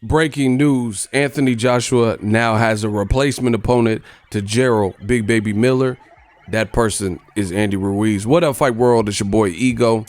Breaking news, Anthony Joshua now has a replacement opponent to Jarrell, Big Baby Miller. That person is Andy Ruiz. What up, Fight World? It's your boy Ego,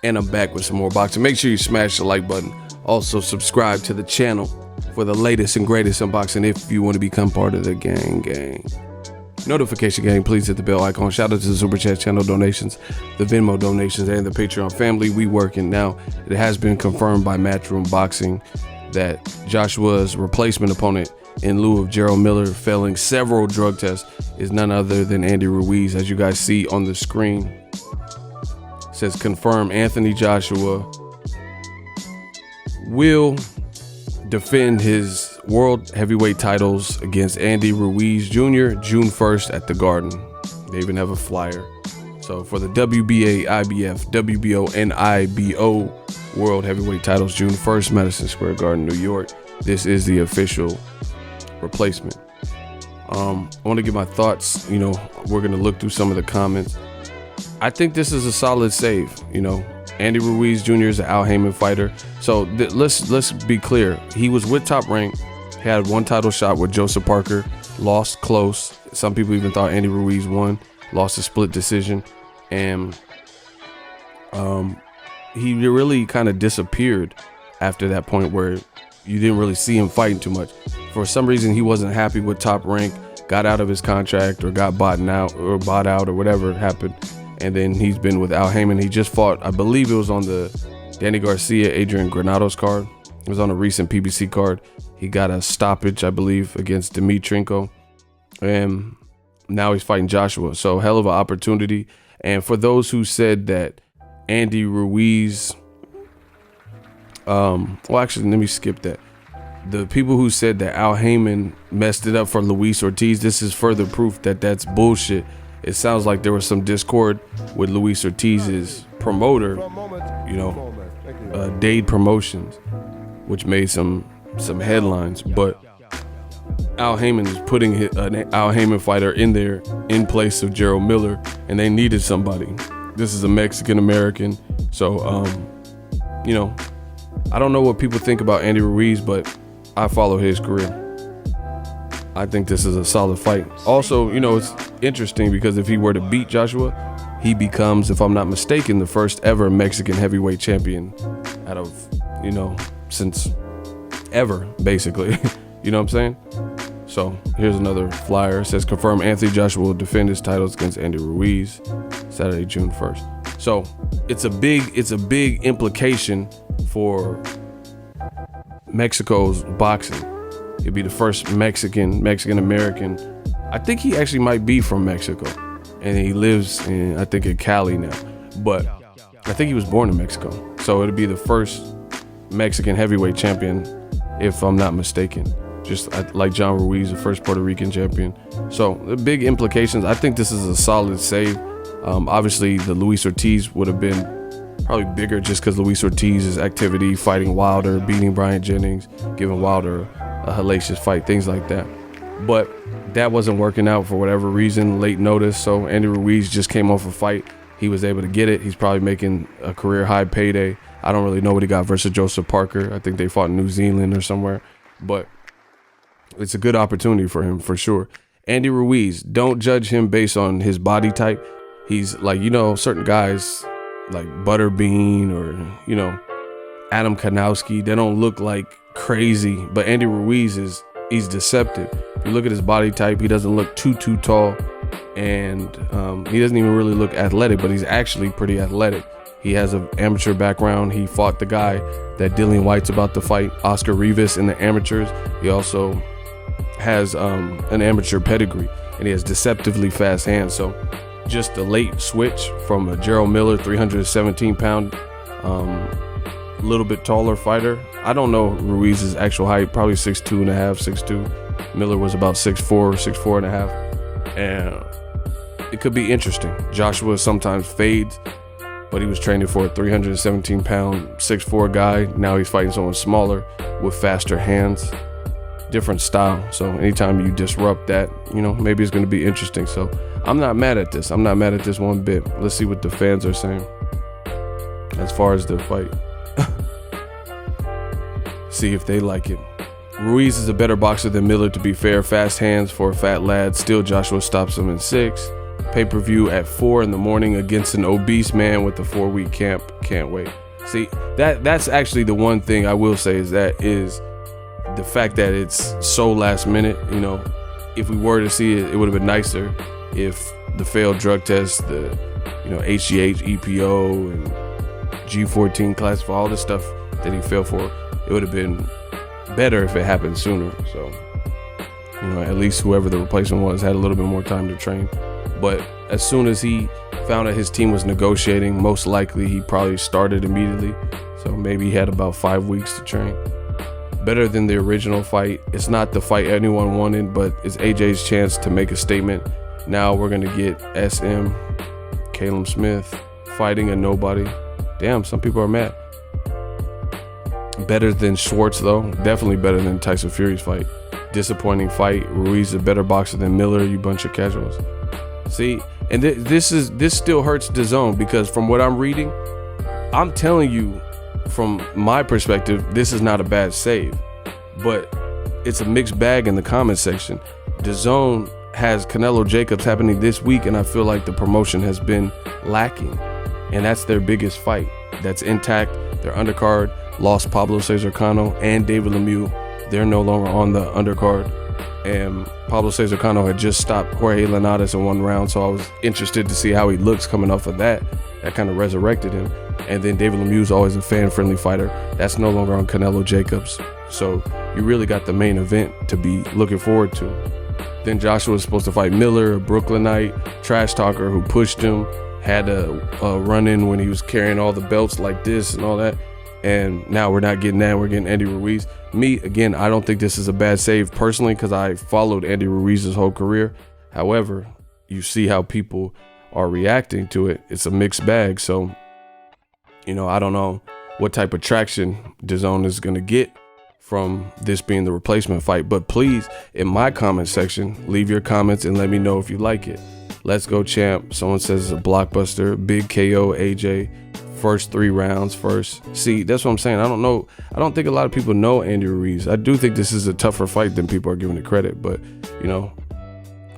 and I'm back with some more boxing. Make sure you smash the like button. Also, subscribe to the channel for the latest and greatest unboxing if you want to become part of the gang. Notification gang, please hit the bell icon. Shout out to the Super Chat channel donations, the Venmo donations, and the Patreon family. We working now. It has been confirmed by Matchroom Boxing that Joshua's replacement opponent in lieu of Jarrell Miller failing several drug tests is none other than Andy Ruiz. As you guys see on the screen, it says confirmed Anthony Joshua will defend his world heavyweight titles against Andy Ruiz Jr. June 1st at the Garden. They even have a flyer. So for the WBA, IBF, WBO, and IBO World Heavyweight titles, June 1st, Madison Square Garden, New York. This is the official replacement. I want to give my thoughts. You know, we're going to look through some of the comments. I think this is a solid save. You know, Andy Ruiz Jr. is an Al Haymon fighter. So let's be clear. He was with Top Rank, had one title shot with Joseph Parker, lost close. Some people even thought Andy Ruiz won, lost a split decision. And he really kind of disappeared after that point where you didn't really see him fighting too much. For some reason, he wasn't happy with Top Rank, got out of his contract or got bought out or whatever happened. And then he's been with Al Haymon. He just fought, I believe it was on the Danny Garcia, Adrian Granados card. It was on a recent PBC card. He got a stoppage, I believe, against Dimitrenko. And now he's fighting Joshua. So hell of an opportunity. And for those who said that Andy Ruiz, well, actually, let me skip that. The people who said that Al Haymon messed it up for Luis Ortiz, this is further proof that that's bullshit. It sounds like there was some discord with Luis Ortiz's promoter, you know, Dade Promotions, which made some headlines. But Al Haymon is putting an Al Haymon fighter in there in place of Jarrell Miller, and they needed somebody. This is a Mexican American, so you know, I don't know what people think about Andy Ruiz, but I follow his career. I think this is a solid fight. Also, you know, it's interesting because if he were to beat Joshua, he becomes, if I'm not mistaken, the first ever Mexican heavyweight champion out of, you know, since ever, basically. You know what I'm saying? So here's another flyer. It says confirm Anthony Joshua will defend his titles against Andy Ruiz Saturday, June 1st. So it's a big implication for Mexico's boxing. He'll be the first Mexican American. I think he actually might be from Mexico, and he lives in, I think, in Cali now. But I think he was born in Mexico, so it'll be the first Mexican heavyweight champion, if I'm not mistaken. Just like John Ruiz, the first Puerto Rican champion. So the big implications. I think this is a solid save. Obviously, the Luis Ortiz would have been probably bigger just because Luis Ortiz's activity, fighting Wilder, beating Bryant Jennings, giving Wilder a hellacious fight, things like that. But that wasn't working out for whatever reason, late notice. So Andy Ruiz just came off a fight. He was able to get it. He's probably making a career high payday. I don't really know what he got versus Joseph Parker. I think they fought in New Zealand or somewhere. But it's a good opportunity for him, for sure. Andy Ruiz, don't judge him based on his body type. He's like, you know, certain guys like Butterbean or, you know, Adam Kanowski, they don't look like crazy, but Andy Ruiz he's deceptive. If you look at his body type, he doesn't look too tall, and he doesn't even really look athletic, but he's actually pretty athletic. He has an amateur background. He fought the guy that Dillian White's about to fight, Oscar Rivas, in the amateurs. He also has an amateur pedigree, and he has deceptively fast hands. So just the late switch from a Jarrell Miller, 317-pound, a little bit taller fighter. I don't know Ruiz's actual height, probably 6'2 and a half, 6'2. Miller was about 6'4, 6'4 and a half. And it could be interesting. Joshua sometimes fades, but he was training for a 317-pound, 6'4 guy. Now he's fighting someone smaller with faster hands. different style. So anytime you disrupt that, maybe it's going to be interesting. So I'm not mad at this. I'm not mad at this one bit. Let's see what the fans are saying as far as the fight. See if they like it. Ruiz is a better boxer than Miller, to be fair. Fast hands for a fat lad. Still, Joshua stops him in 6. Pay-per-view at 4 in the morning against an obese man with a 4-week camp. Can't wait. See, that's actually the one thing I will say is the fact that it's so last minute. If we were to see it, it would have been nicer if the failed drug test, the HGH, EPO, and G14 class, for all the stuff that he failed for, it would have been better if it happened sooner. So, at least whoever the replacement was had a little bit more time to train. But as soon as he found out his team was negotiating, most likely he probably started immediately. So maybe he had about 5 weeks to train. Better than the original fight. It's not the fight anyone wanted, but it's AJ's chance to make a statement. Now we're going to get SM, Caleb Smith, fighting a nobody. Damn, some people are mad. Better than Schwartz, though. Definitely better than Tyson Fury's fight. Disappointing fight. Ruiz is a better boxer than Miller, you bunch of casuals. See, and this still hurts DAZN, because from what I'm reading, I'm telling you, from my perspective, this is not a bad save, but it's a mixed bag in the comment section. DAZN has Canelo Jacobs happening this week, and I feel like the promotion has been lacking, and that's their biggest fight. That's intact. Their undercard lost Pablo Cesar Cano and David Lemieux. They're no longer on the undercard. And Pablo Cesar Cano had just stopped Jorge Linares in 1 round, so I was interested to see how he looks coming off of that. That kind of resurrected him. And then David Lemieux is always a fan-friendly fighter. That's no longer on Canelo Jacobs. So you really got the main event to be looking forward to. Then Joshua was supposed to fight Miller, a Brooklynite, trash talker who pushed him, had a run-in when he was carrying all the belts like this and all that. And now we're not getting that. We're getting Andy Ruiz. Me, again, I don't think this is a bad save personally, because I followed Andy Ruiz's whole career. However, you see how people are reacting to it. It's a mixed bag. So, I don't know what type of traction DAZN is going to get from this being the replacement fight. But please, in my comment section, leave your comments and let me know if you like it. Let's go, champ. Someone says it's a blockbuster. Big KO, AJ. First 3 rounds first. See, that's what I'm saying. I don't know. I don't think a lot of people know Andy Ruiz. I do think this is a tougher fight than people are giving it credit, but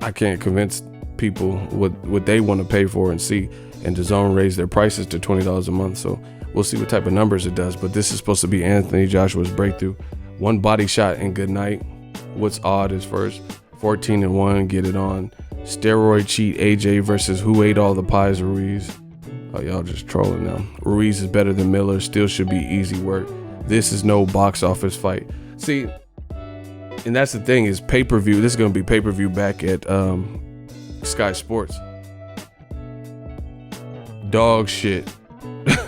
I can't convince people what they want to pay for and see. And DAZN raised their prices to $20 a month, so we'll see what type of numbers it does. But this is supposed to be Anthony Joshua's breakthrough. 1 body shot and good night. What's odd is first 14-1. Get it on. Steroid cheat AJ versus who ate all the pies, Ruiz. Oh, y'all just trolling now. Ruiz is better than Miller. Still should be easy work. This is no box office fight. See, and that's the thing is pay-per-view. This is going to be pay-per-view back at Sky Sports. Dog shit.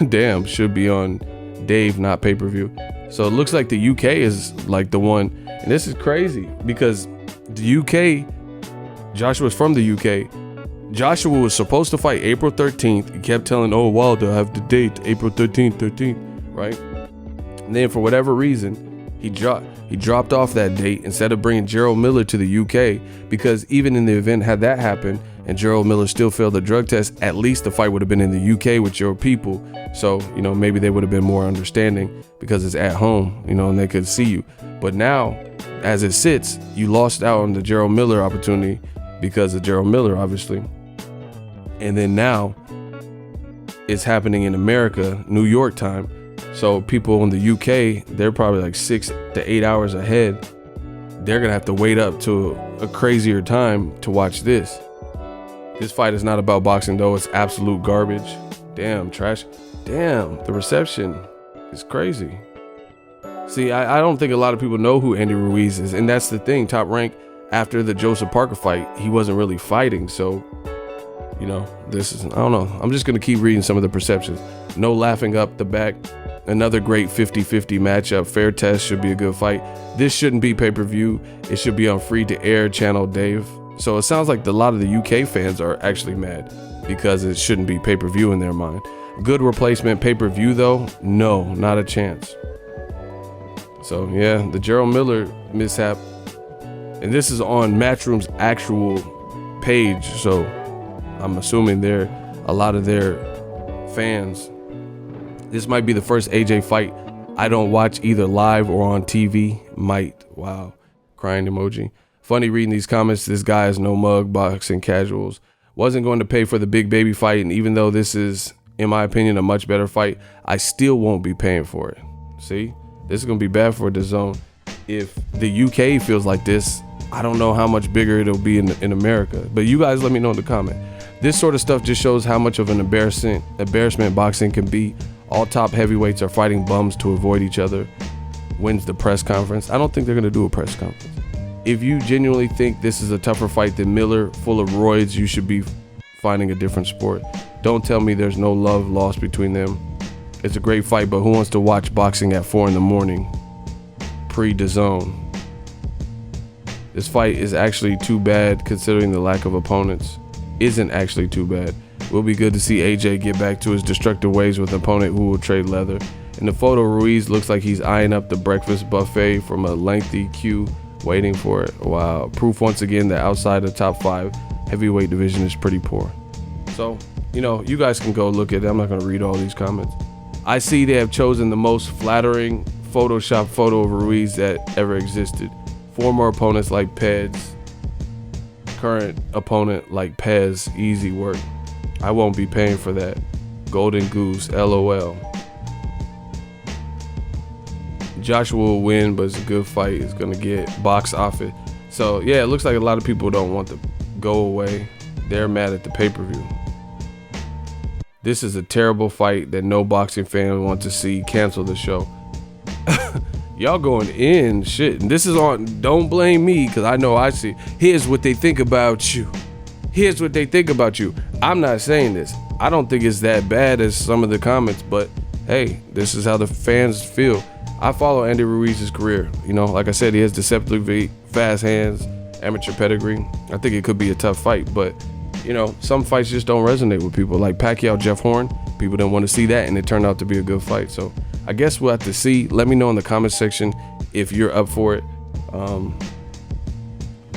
Damn, should be on Dave, not pay-per-view. So it looks like the UK is like the one. And this is crazy because the UK, Joshua's from the UK. Joshua was supposed to fight April 13th. He kept telling, Wilder, I have the date, April 13th, right? And then for whatever reason, he dropped off that date instead of bringing Jarrell Miller to the UK, because even in the event had that happened and Jarrell Miller still failed the drug test, at least the fight would have been in the UK with your people. So, maybe they would have been more understanding because it's at home, and they could see you. But now, as it sits, you lost out on the Jarrell Miller opportunity because of Jarrell Miller, obviously. And then now it's happening in America, New York time. So people in the UK, they're probably like 6 to 8 hours ahead. They're going to have to wait up to a crazier time to watch this. This fight is not about boxing, though. It's absolute garbage. Damn, trash. Damn, the reception is crazy. See, I don't think a lot of people know who Andy Ruiz is. And that's the thing. Top Rank, after the Joseph Parker fight, he wasn't really fighting. So, this is, I don't know. I'm just going to keep reading some of the perceptions. No laughing up the back. Another great 50-50 matchup. Fair test, should be a good fight. This shouldn't be pay-per-view. It should be on free-to-air channel, Dave. So it sounds like a lot of the UK fans are actually mad because it shouldn't be pay-per-view in their mind. Good replacement pay-per-view, though? No, not a chance. So, yeah, the Jarrell Miller mishap And this is on Matchroom's actual page, so I'm assuming a lot of their fans. This might be the first AJ fight I don't watch either live or on TV. Wow, crying emoji. Funny reading these comments. This guy is no mug, boxing casuals. Wasn't going to pay for the big baby fight, and even though this is, in my opinion, a much better fight, I still won't be paying for it. See, this is going to be bad for DAZN. If the UK feels like this, I don't know how much bigger it'll be in America. But you guys let me know in the comment. This sort of stuff just shows how much of an embarrassment boxing can be. All top heavyweights are fighting bums to avoid each other. When's the press conference? I don't think they're going to do a press conference. If you genuinely think this is a tougher fight than Miller, full of roids, you should be finding a different sport. Don't tell me there's no love lost between them. It's a great fight, but who wants to watch boxing at 4 a.m? Pre-DAZN. This fight is actually too bad considering the lack of opponents. Isn't actually too bad. Will be good to see AJ get back to his destructive ways with an opponent who will trade leather. In the photo, Ruiz looks like he's eyeing up the breakfast buffet from a lengthy queue waiting for it. Wow. Proof once again that outside the top 5 heavyweight division is pretty poor. So, you guys can go look at it. I'm not going to read all these comments. I see they have chosen the most flattering Photoshop photo of Ruiz that ever existed. Former opponents like Pez. Current opponent like Pez. Easy work. I won't be paying for that. Golden Goose, LOL. Joshua will win, but it's a good fight. It's gonna get box office. So yeah, it looks like a lot of people don't want to go away. They're mad at the pay-per-view. This is a terrible fight that no boxing fan wants to see. Cancel the show. Y'all going in shit. And this is on, don't blame me, because I know I see. Here's what they think about you. Here's what they think about you. I'm not saying this. I don't think it's that bad as some of the comments, but hey, this is how the fans feel. I follow Andy Ruiz's career. Like I said, he has deceptively fast hands, amateur pedigree. I think it could be a tough fight, but some fights just don't resonate with people. Like Pacquiao, Jeff Horn, people didn't want to see that, and it turned out to be a good fight. So I guess we'll have to see. Let me know in the comment section if you're up for it.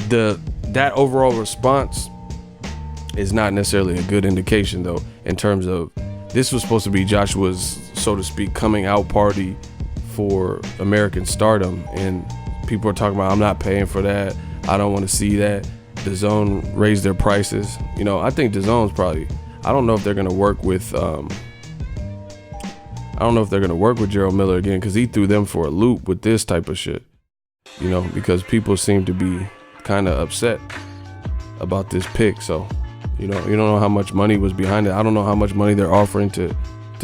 That overall response is not necessarily a good indication, though, in terms of this was supposed to be Joshua's, so to speak, coming out party for American stardom, and people are talking about, I'm not paying for that, I don't want to see that. DAZN raised their prices. I think DAZN's probably, I don't know if they're gonna work with Jarrell Miller again, because he threw them for a loop with this type of shit. Because people seem to be kind of upset about this pick. So you don't know how much money was behind it. I don't know how much money they're offering to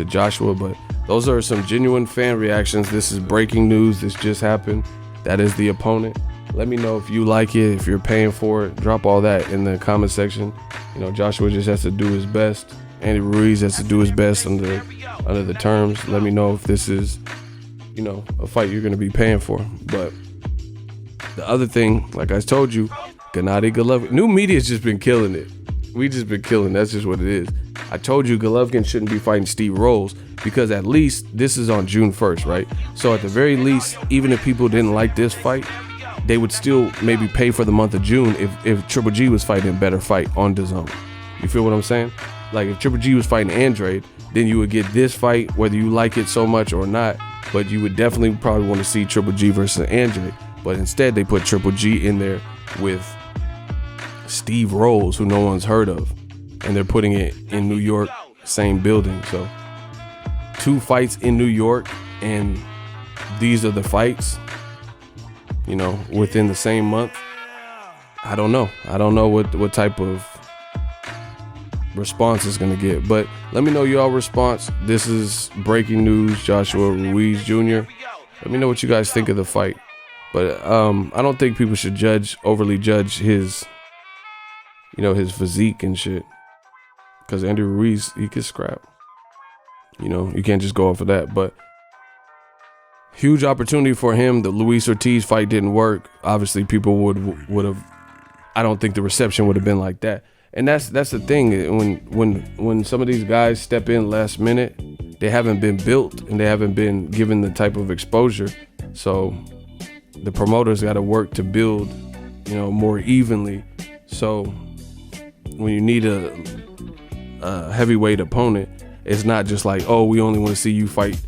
Joshua, but those are some genuine fan reactions. This is breaking news. This just happened. That is the opponent. Let me know if you like it, if you're paying for it. Drop all that in the comment section. Joshua just has to do his best. Andy Ruiz has to do his best under the terms. Let me know if this is, a fight you're going to be paying for. But the other thing, like I told you, Gennady Golovkin. New media's just been killing it. We just been killing. That's just what it is. I told you Golovkin shouldn't be fighting Steve Rolls, because at least this is on June 1st, right? So at the very least, even if people didn't like this fight, they would still maybe pay for the month of June if Triple G was fighting a better fight on DAZN. You feel what I'm saying? Like if Triple G was fighting Andrade, then you would get this fight, whether you like it so much or not, but you would definitely probably want to see Triple G versus Andrade. But instead they put Triple G in there with Steve Rolls, who no one's heard of, and they're putting it in New York, same building. So 2 fights in New York, and these are the fights, within the same month. I don't know what type of response it's gonna get, but let me know y'all response. This is breaking news. Joshua Ruiz Jr. Let me know what you guys think of the fight. But I don't think people should overly judge his his physique and shit, because Andy Ruiz, he could scrap. You can't just go off of that. But huge opportunity for him. The Luis Ortiz fight didn't work. Obviously, people would have. I don't think the reception would have been like that. And that's the thing. When some of these guys step in last minute, they haven't been built and they haven't been given the type of exposure. So the promoters got to work to build you know, more evenly. So when you need a heavyweight opponent, it's not just like, oh, we only want to see you fight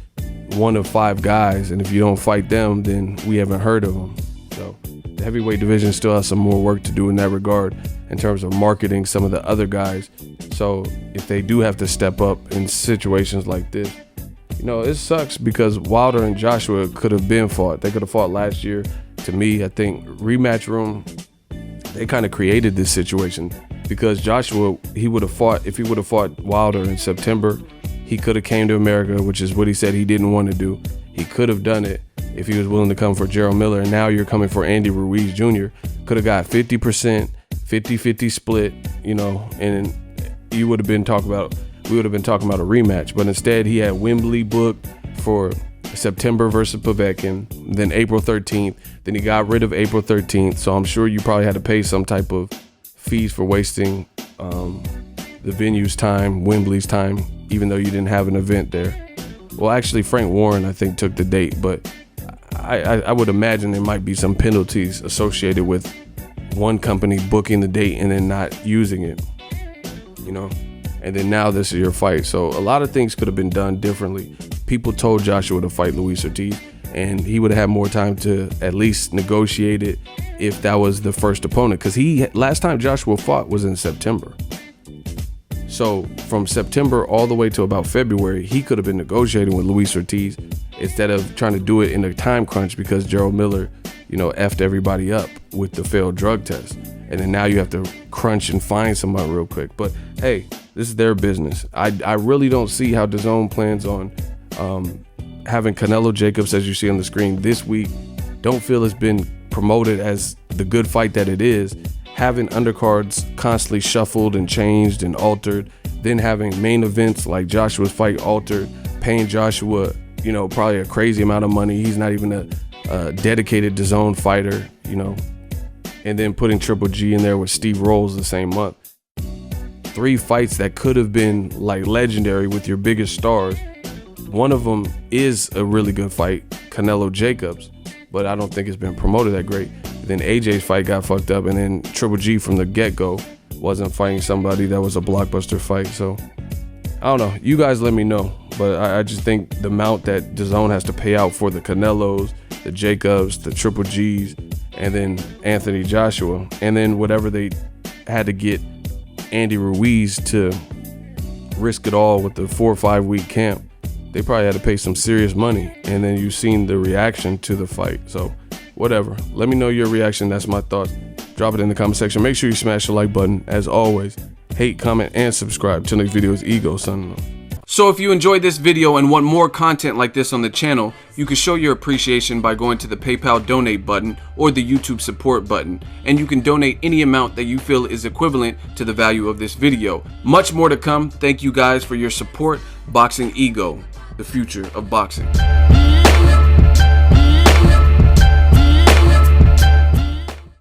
one of 5 guys, and if you don't fight them, then we haven't heard of them. So the heavyweight division still has some more work to do in that regard in terms of marketing some of the other guys. So if they do have to step up in situations like this, you know, it sucks because Wilder and Joshua could have been fought. They could have fought last year. To me, I think Rematch Room, they kind of created this situation because Joshua, he would have fought, if he would have fought Wilder in September, he could have came to America, which is what he said he didn't want to do. He could have done it if he was willing to come for Jarrell Miller. And now you're coming for Andy Ruiz Jr. Could have got 50%, 50-50 split, you know, and you would have been talking about, we would have been talking about a rematch. But instead, he had Wembley booked for September versus Povetkin, then April 13th. Then he got rid of April 13th. So I'm sure you probably had to pay some type of fees for wasting the venue's time, Wembley's time, even though you didn't have an event there. Well, actually, Frank Warren, I think, took the date, but I would imagine there might be some penalties associated with one company booking the date and then not using it, you know? And then now this is your fight. So a lot of things could have been done differently. People told Joshua to fight Luis Ortiz, and he would have had more time to at least negotiate it if that was the first opponent. Because last time Joshua fought was in September. So from September all the way to about February, he could have been negotiating with Luis Ortiz instead of trying to do it in a time crunch because Jarrell Miller, you know, effed everybody up with the failed drug test. And then now you have to crunch and find somebody real quick. But hey, this is their business. I really don't see how DAZN plans on having Canelo Jacobs, as you see on the screen this week. Don't feel it's been promoted as the good fight that it is. Having undercards constantly shuffled and changed and altered, then having main events like Joshua's fight altered, paying Joshua, you know, probably a crazy amount of money. He's not even a dedicated DAZN fighter, you know, and then putting Triple G in there with Steve Rolls the same month. 3 fights that could have been like legendary with your biggest stars. One of them is a really good fight, Canelo Jacobs, but I don't think it's been promoted that great. Then AJ's fight got fucked up, and then Triple G from the get-go wasn't fighting somebody that was a blockbuster fight. So I don't know. You guys let me know. But I just think the amount that DAZN has to pay out for the Canelos, the Jacobs, the Triple Gs, and then Anthony Joshua, and then whatever they had to get Andy Ruiz to risk it all with the 4 or 5 week camp, they probably had to pay some serious money. And then you've seen the reaction to the fight. So whatever. Let me know your reaction. That's my thoughts. Drop it in the comment section. Make sure you smash the like button. As always, hate, comment, and subscribe. Till next video is Ego signing off. So if you enjoyed this video and want more content like this on the channel, you can show your appreciation by going to the PayPal donate button or the YouTube support button, and you can donate any amount that you feel is equivalent to the value of this video. Much more to come. Thank you guys for your support. Boxingego, the future of boxing.